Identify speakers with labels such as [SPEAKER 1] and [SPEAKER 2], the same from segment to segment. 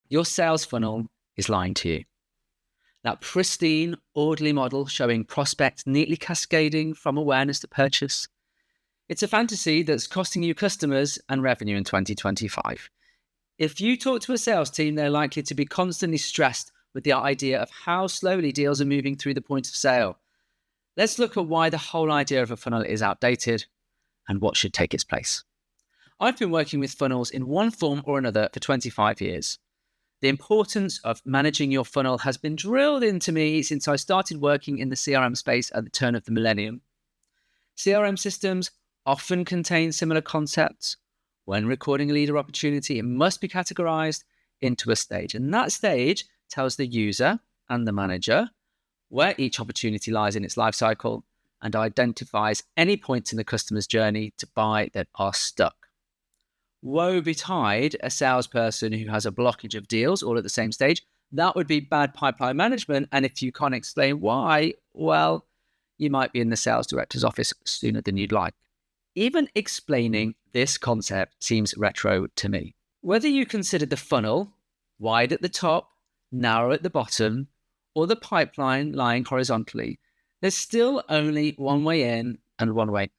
[SPEAKER 1] your sales funnel is lying to you. That pristine, orderly model showing prospects neatly cascading from awareness to purchase. It's a fantasy that's costing you customers and revenue in 2025. If you talk to a sales team, they're likely to be constantly stressed with the idea of how slowly deals are moving through the point of sale. Let's look at why the whole idea of a funnel is outdated and what should take its place. I've been working with funnels in one form or another for 25 years. The importance of managing your funnel has been drilled into me since I started working in the CRM space at the turn of the millennium. CRM systems often contain similar concepts. When recording a leader opportunity, it must be categorized into a stage, and that stage tells the user and the manager where each opportunity lies in its life cycle and identifies any points in the customer's journey to buy that are stuck. Woe betide a salesperson who has a blockage of deals all at the same stage. That would be bad pipeline management, and if you can't explain why, well, you might be in the sales director's office sooner than you'd like. Even explaining this concept seems retro to me. Whether you consider the funnel wide at the top, narrow at the bottom, or the pipeline lying horizontally, there's still only one way in and one way out.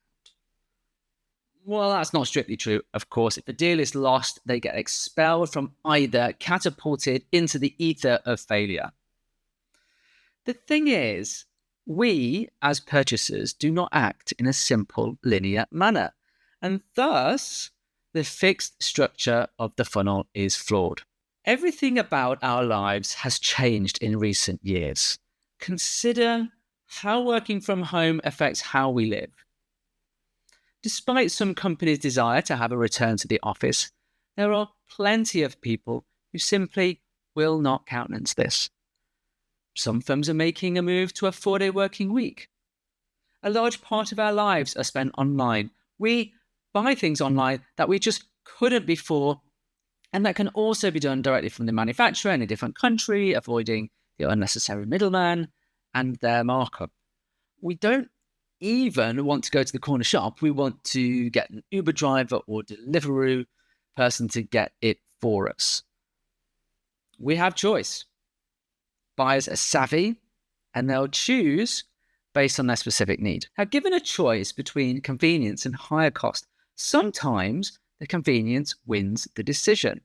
[SPEAKER 1] Well, that's not strictly true, of course. If a deal is lost, they get expelled from either, catapulted into the ether of failure. The thing is, we, as purchasers, do not act in a simple, linear manner, and thus the fixed structure of the funnel is flawed. Everything about our lives has changed in recent years. Consider how working from home affects how we live. Despite some companies' desire to have a return to the office, there are plenty of people who simply will not countenance this. Some firms are making a move to a 4-day working week. A large part of our lives are spent online. We buy things online that we just couldn't before, and that can also be done directly from the manufacturer in a different country, avoiding the unnecessary middleman and their markup. We don't even want to go to the corner shop. We want to get an Uber driver or Deliveroo person to get it for us. We have choice. Buyers are savvy and they'll choose based on their specific need. Now, given a choice between convenience and higher cost, sometimes the convenience wins the decision.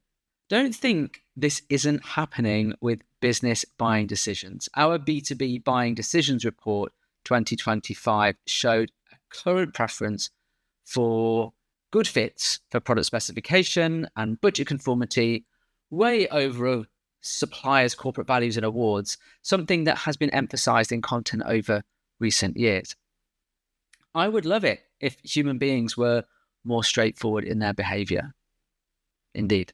[SPEAKER 1] Don't think this isn't happening with business buying decisions. Our B2B Buying Decisions Report 2025 showed a current preference for good fits for product specification and budget conformity way over suppliers' corporate values and awards, something that has been emphasized in content over recent years. I would love it if human beings were more straightforward in their behavior. Indeed,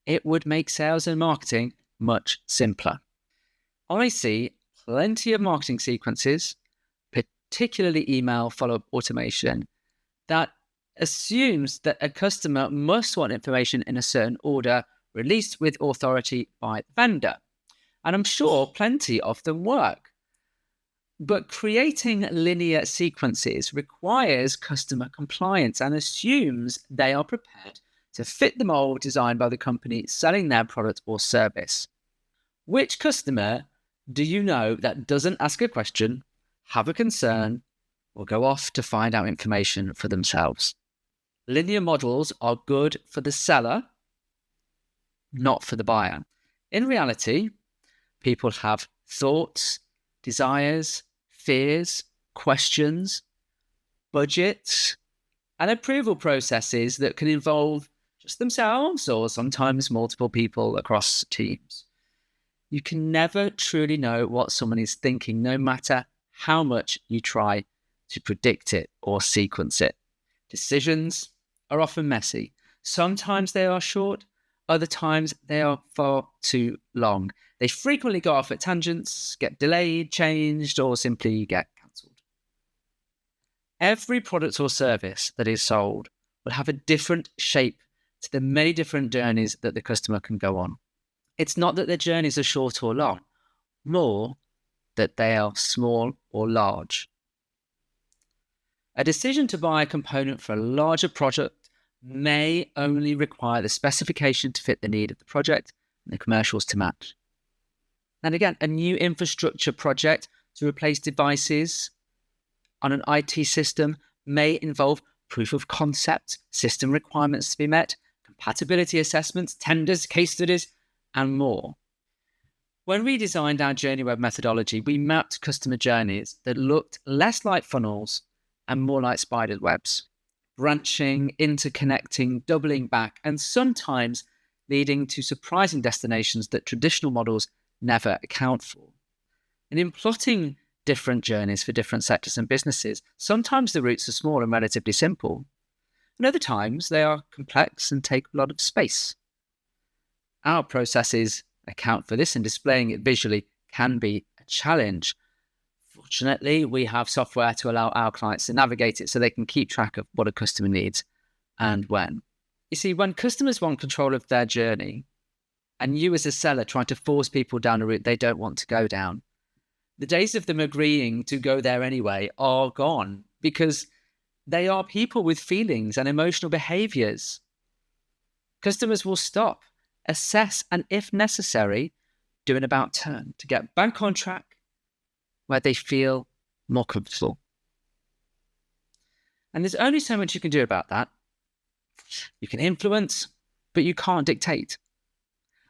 [SPEAKER 1] it would make sales and marketing much simpler. I see plenty of marketing sequences, particularly email follow-up automation, that assumes that a customer must want information in a certain order released with authority by the vendor. And I'm sure plenty of them work. But creating linear sequences requires customer compliance and assumes they are prepared to fit the mold designed by the company selling their product or service. Which customer do you know that doesn't ask a question, have a concern, or go off to find out information for themselves? Linear models are good for the seller, not for the buyer. In reality, people have thoughts, desires, fears, questions, budgets, and approval processes that can involve just themselves or sometimes multiple people across teams. You can never truly know what someone is thinking, no matter how much you try to predict it or sequence it. Decisions are often messy. Sometimes they are short, other times they are far too long. They frequently go off at tangents, get delayed, changed, or simply get cancelled. Every product or service that is sold will have a different shape to the many different journeys that the customer can go on. It's not that their journeys are short or long, more that they are small or large. A decision to buy a component for a larger project may only require the specification to fit the need of the project, and the commercials to match. And again, a new infrastructure project to replace devices on an IT system may involve proof of concept, system requirements to be met, compatibility assessments, tenders, case studies, and more. When we designed our JourneyWeb methodology, we mapped customer journeys that looked less like funnels and more like spider webs, branching, interconnecting, doubling back, and sometimes leading to surprising destinations that traditional models never account for. And in plotting different journeys for different sectors and businesses, sometimes the routes are small and relatively simple, and other times they are complex and take a lot of space. Our processes account for this, and displaying it visually can be a challenge. Fortunately, we have software to allow our clients to navigate it so they can keep track of what a customer needs and when. You see, when customers want control of their journey, and you as a seller trying to force people down a route they don't want to go down, the days of them agreeing to go there anyway are gone, because they are people with feelings and emotional behaviors. Customers will stop, assess, and if necessary, do an about turn to get back on track where they feel more comfortable. And there's only so much you can do about that. You can influence, but you can't dictate.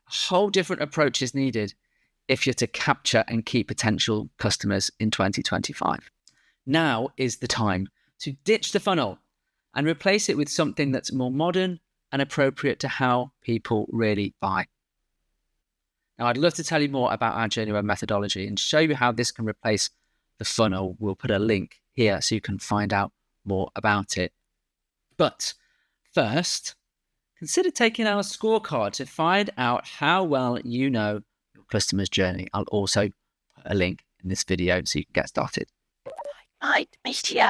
[SPEAKER 1] A whole different approach is needed if you're to capture and keep potential customers in 2025. Now is the time to ditch the funnel and replace it with something that's more modern and appropriate to how people really buy. Now, I'd love to tell you more about our JourneyWeb methodology and show you how this can replace the funnel. We'll put a link here so you can find out more about it. But first, consider taking our scorecard to find out how well you know your customer's journey. I'll also put a link in this video so you can get started.
[SPEAKER 2] I miss you.